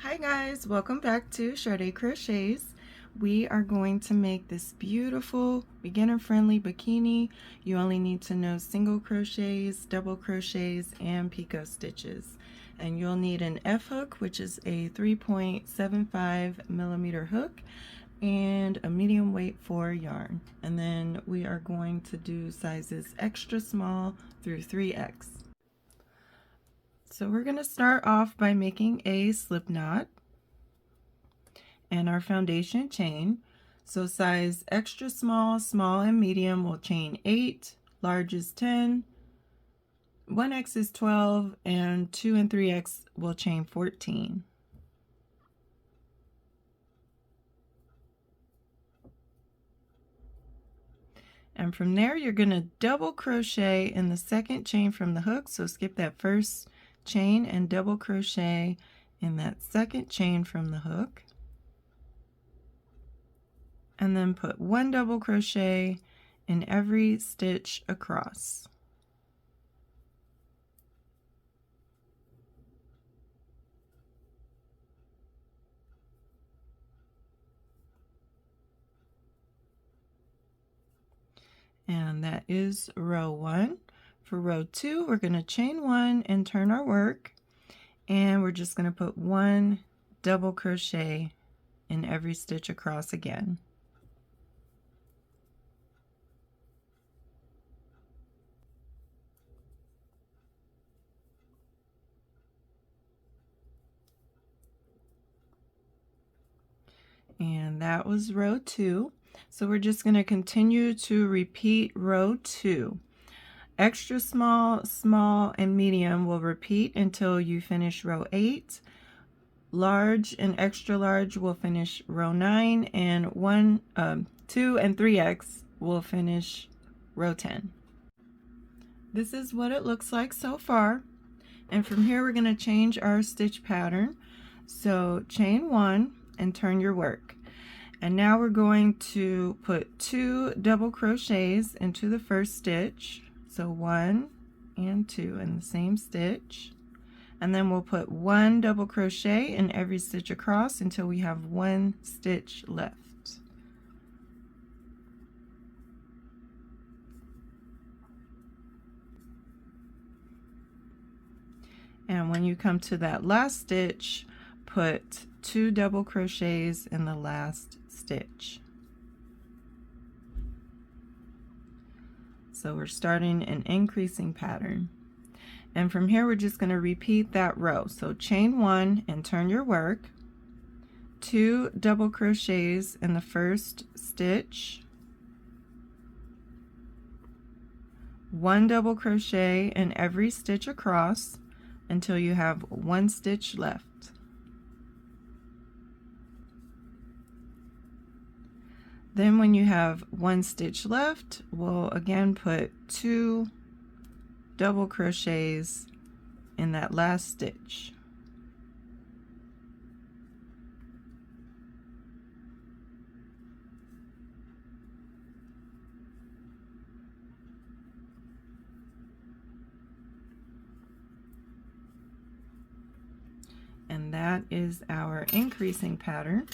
Hi guys, welcome back to Crochet Crochets. We are going to make this beautiful beginner-friendly bikini. You only need to know single crochets, double crochets, and picot stitches. And you'll need an F hook, which is a 3.75 millimeter hook, and a medium weight for yarn. And then we are going to do sizes extra small through 3X. So we're going to start off by making a slip knot and our foundation chain. So size extra small, small, and medium will chain 8, large is 10, 1X is 12, and 2 and 3X will chain 14. And from there you're going to double crochet in the second chain from the hook. So skip that first chain and double crochet in that second chain from the hook, and then put 1 double crochet in every stitch across. And that is row 1. For row 2, we're going to chain 1 and turn our work, and we're just going to put 1 double crochet in every stitch across again. And that was row 2. So we're just going to continue to repeat row 2. Extra small, small, and medium will repeat until you finish row 8. Large and extra large will finish row 9, and 2 and 3X will finish row 10. This is what it looks like so far. And from here we're going to change our stitch pattern. So chain 1 and turn your work. And now we're going to put 2 double crochets into the first stitch. So 1 and 2 in the same stitch. And then we'll put 1 double crochet in every stitch across until we have 1 stitch left. And when you come to that last stitch, put 2 double crochets in the last stitch. So we're starting an increasing pattern. And from here we're just going to repeat that row. So chain 1 and turn your work, 2 double crochets in the first stitch, 1 double crochet in every stitch across until you have 1 stitch left. Then when you have 1 stitch left, we'll again put 2 double crochets in that last stitch. And that is our increasing pattern.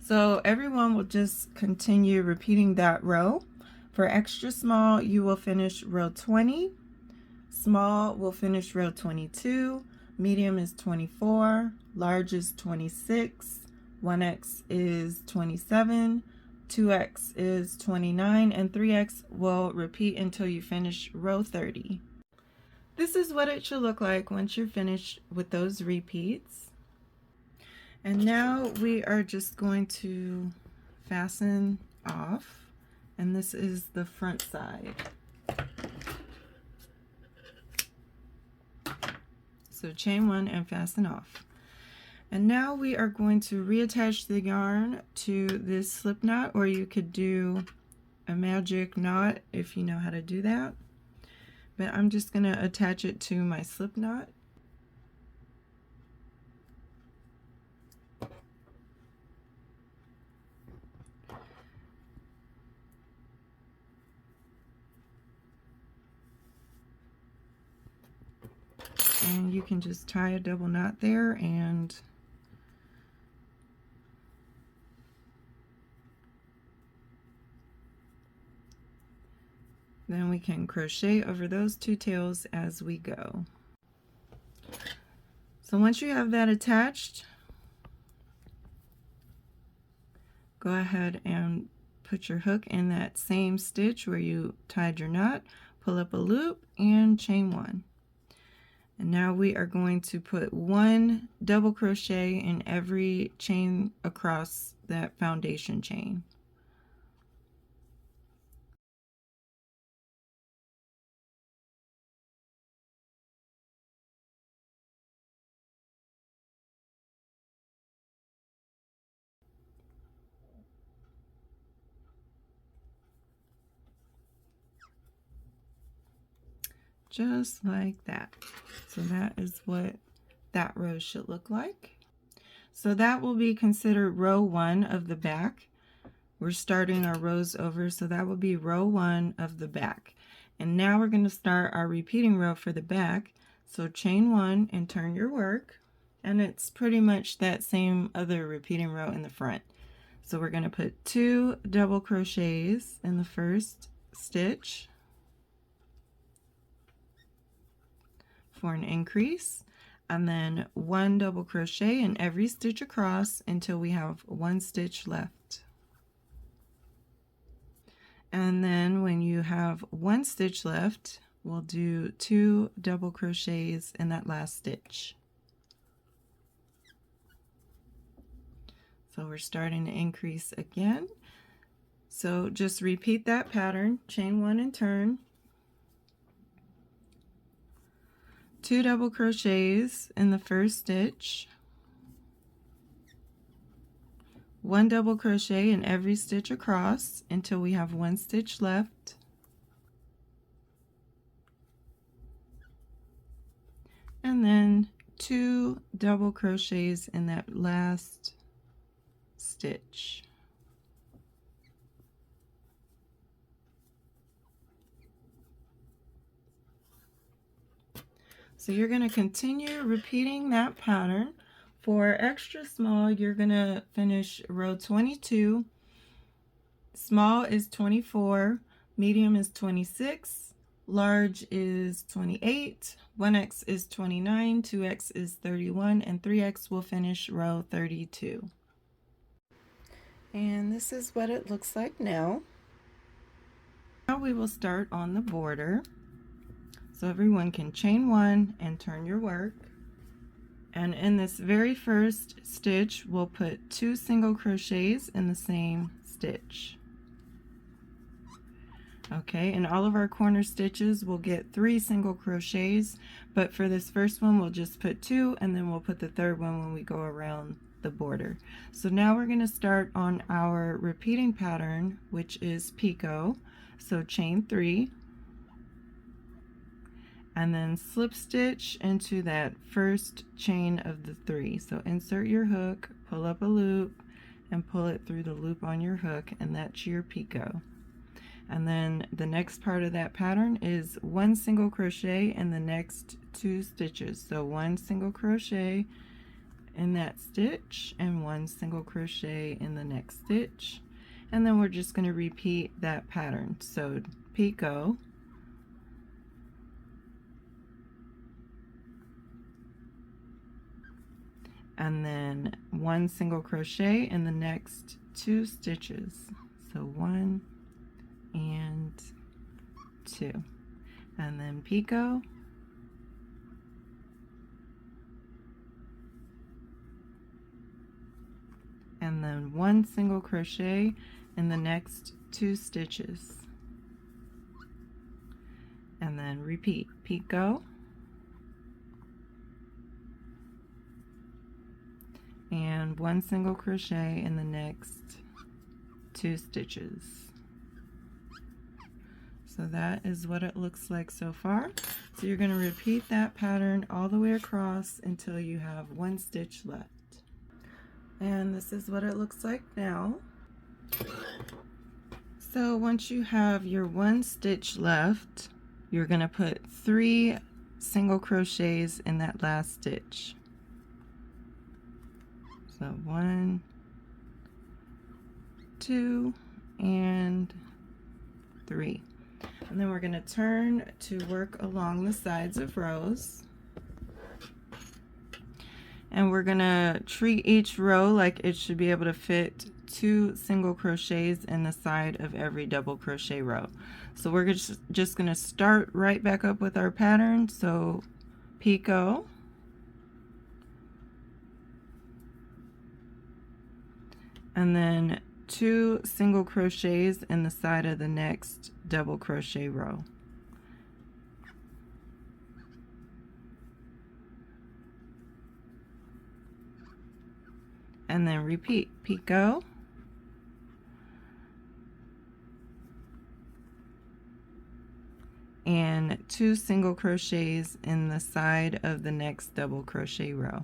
So everyone will just continue repeating that row. For extra small, you will finish row 20. Small will finish row 22. Medium is 24. Large is 26. 1X is 27. 2X is 29. And 3X will repeat until you finish row 30. This is what it should look like once you're finished with those repeats. And now we are just going to fasten off, and this is the front side. So chain 1 and fasten off. And now we are going to reattach the yarn to this slip knot, or you could do a magic knot if you know how to do that. But I'm just going to attach it to my slip knot. And you can just tie a double knot there, and then we can crochet over those two tails as we go. So once you have that attached, go ahead and put your hook in that same stitch where you tied your knot, pull up a loop, and chain one. And now we are going to put one double crochet in every chain across that foundation chain. Just like that. So that is what that row should look like. So that will be considered row 1 of the back. We're starting our rows over, so that will be row 1 of the back. And now we're going to start our repeating row for the back. So chain 1 and turn your work, and it's pretty much that same other repeating row in the front. So we're going to put 2 double crochets in the first stitch for an increase, and then 1 double crochet in every stitch across until we have 1 stitch left. And then when you have 1 stitch left, we'll do 2 double crochets in that last stitch. So we're starting to increase again. So just repeat that pattern, chain 1 and turn, 2 double crochets in the first stitch, 1 double crochet in every stitch across until we have 1 stitch left, and then 2 double crochets in that last stitch. So you're going to continue repeating that pattern. For extra small, you're going to finish row 22. Small is 24, medium is 26, large is 28, 1x is 29, 2x is 31, and 3x will finish row 32. And this is what it looks like now. Now we will start on the border. So everyone can chain 1 and turn your work. And in this very first stitch, we'll put 2 single crochets in the same stitch. Okay, and all of our corner stitches will get 3 single crochets, but for this first one we'll just put 2, and then we'll put the third one when we go around the border. So now we're going to start on our repeating pattern, which is picot. So chain 3, and then slip stitch into that first chain of the 3. So insert your hook, pull up a loop, and pull it through the loop on your hook, and that's your picot. And then the next part of that pattern is 1 single crochet in the next 2 stitches. So 1 single crochet in that stitch and 1 single crochet in the next stitch, and then we're just going to repeat that pattern. So picot, and then 1 single crochet in the next 2 stitches. So 1 and 2, and then picot, and then 1 single crochet in the next 2 stitches, and then repeat picot, and 1 single crochet in the next 2 stitches. So that is what it looks like so far. So you're going to repeat that pattern all the way across until you have 1 stitch left. And this is what it looks like now. So once you have your 1 stitch left, you're going to put 3 single crochets in that last stitch. So 1, 2, and 3. And then we're going to turn to work along the sides of rows. And we're going to treat each row like it should be able to fit 2 single crochets in the side of every double crochet row. So we're just going to start right back up with our pattern. So picot, and then 2 single crochets in the side of the next double crochet row. And then repeat picot, and 2 single crochets in the side of the next double crochet row.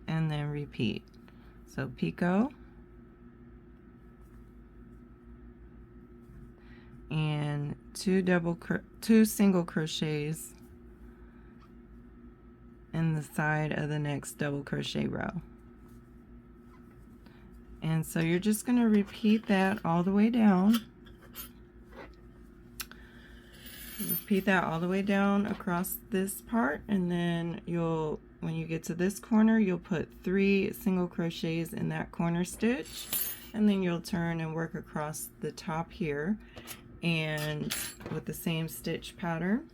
And then repeat. So picot, and 2 single crochets in the side of the next double crochet row. And so you're just going to repeat that all the way down. Repeat that all the way down across this part, and then when you get to this corner, you'll put 3 single crochets in that corner stitch, and then you'll turn and work across the top here and with the same stitch pattern.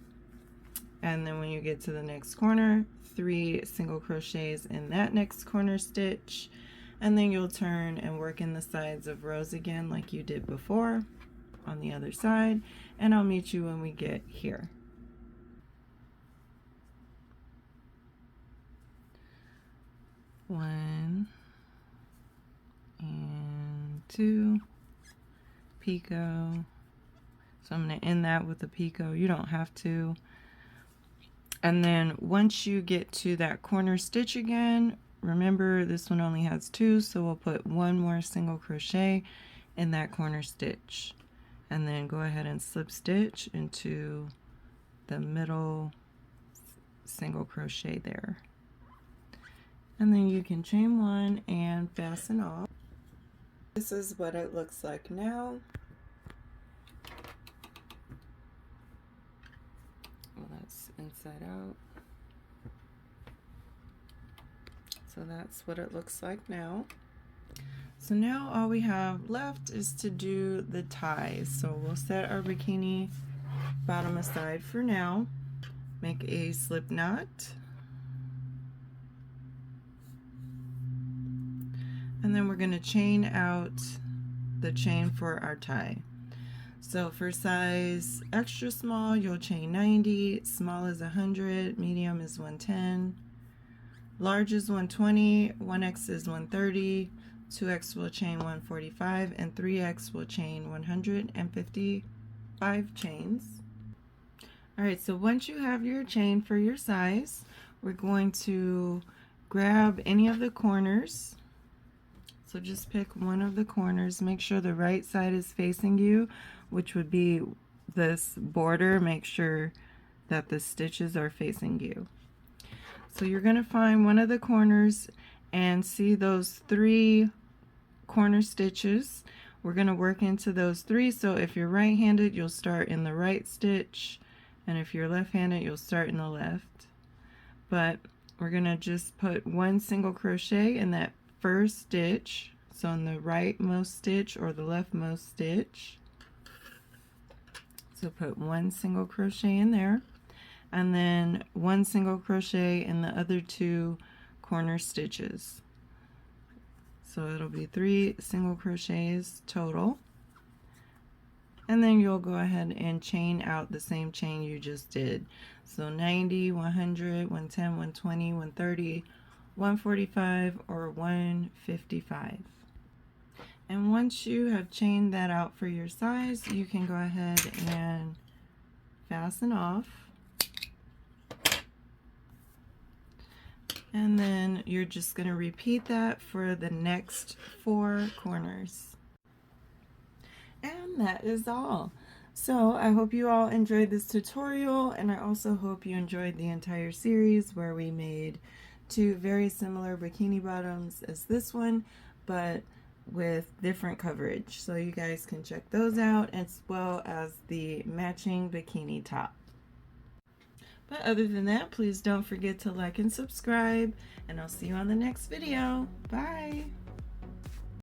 And then when you get to the next corner, 3 single crochets in that next corner stitch, and then you'll turn and work in the sides of rows again like you did before on the other side, and I'll meet you when we get here. One and 2 picot. So I'm going to end that with a picot. You don't have to. And then once you get to that corner stitch again, remember this one only has 2, so we'll put 1 more single crochet in that corner stitch, and then go ahead and slip stitch into the middle single crochet there. And then you can chain 1 and fasten off. This is what it looks like now. Well, that's inside out. So that's what it looks like now. So now all we have left is to do the ties. So we'll set our bikini bottom aside for now. Make a slip knot. And then we're going to chain out the chain for our tie. So for size extra small, you'll chain 90, small is 100, medium is 110, large is 120, 1X is 130, 2X will chain 145, and 3X will chain 155 chains. Alright, so once you have your chain for your size, we're going to grab any of the corners. So just pick one of the corners, make sure the right side is facing you, which would be this border. Make sure that the stitches are facing you. So you're going to find one of the corners and see those 3 corner stitches. We're going to work into those 3. So if you're right-handed, you'll start in the right stitch, and if you're left-handed, you'll start in the left. But we're going to just put 1 single crochet in that first stitch, so in the rightmost stitch or the leftmost stitch. So put 1 single crochet in there, and then 1 single crochet in the other 2 corner stitches. So it'll be 3 single crochets total, and then you'll go ahead and chain out the same chain you just did. So 90, 100, 110, 120, 130, 145, or 155. And once you have chained that out for your size, you can go ahead and fasten off. And then you're just going to repeat that for the next 4 corners. And that is all. So I hope you all enjoyed this tutorial, and I also hope you enjoyed the entire series where we made two very similar bikini bottoms as this one, but with different coverage. So you guys can check those out, as well as the matching bikini top. But other than that, please don't forget to like and subscribe, and I'll see you on the next video. Bye!